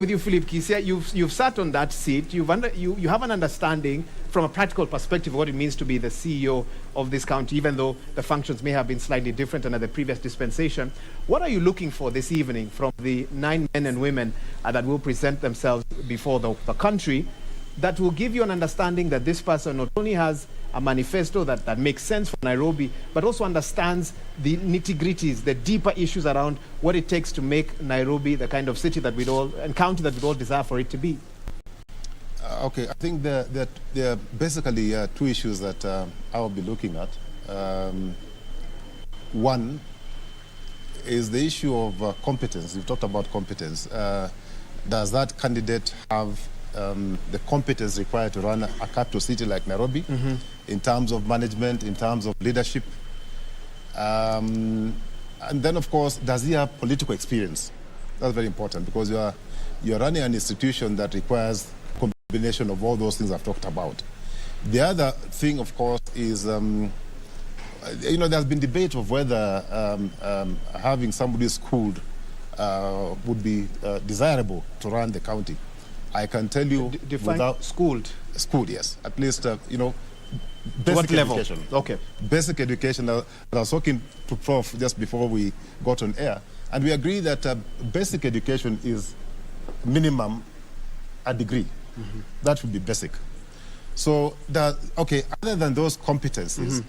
With you, Philip Kisia, you've sat on that seat. You have an understanding from a practical perspective of what it means to be the CEO of this county, even though the functions may have been slightly different under the previous dispensation. What are you looking for this evening from the 9 men and women that will present themselves before the country that will give you an understanding that this person not only has a manifesto that makes sense for Nairobi, but also understands the nitty-gritties, the deeper issues around what it takes to make Nairobi the kind of city that we'd all, and county that we'd all desire for it to be? Okay, I think there are basically two issues that I will be looking at. One is the issue of competence. You've talked about competence. Does that candidate have the competence required to run a capital city like Nairobi, in terms of management, in terms of leadership? And then, of course, does he have political experience? That's very important, because you're running an institution that requires a combination of all those things I've talked about. The other thing, of course, is there's been debate of whether having somebody schooled would be desirable to run the county. I can tell you, without schooled, yes, at least basic education. Okay, basic education. I was talking to Prof just before we got on air, and we agree that basic education is minimum a degree. That should be basic. So other than those competencies,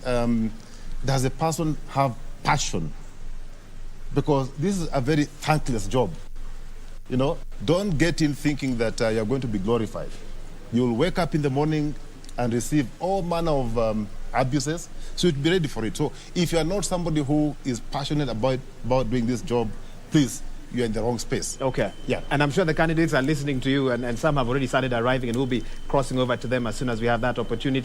does a person have passion? Because this is a very thankless job. Don't get in thinking that you're going to be glorified. You'll wake up in the morning and receive all manner of abuses, so you'd be ready for it. So if you're not somebody who is passionate about doing this job, please, you're in the wrong space. Okay. Yeah. And I'm sure the candidates are listening to you, and some have already started arriving, and we'll be crossing over to them as soon as we have that opportunity.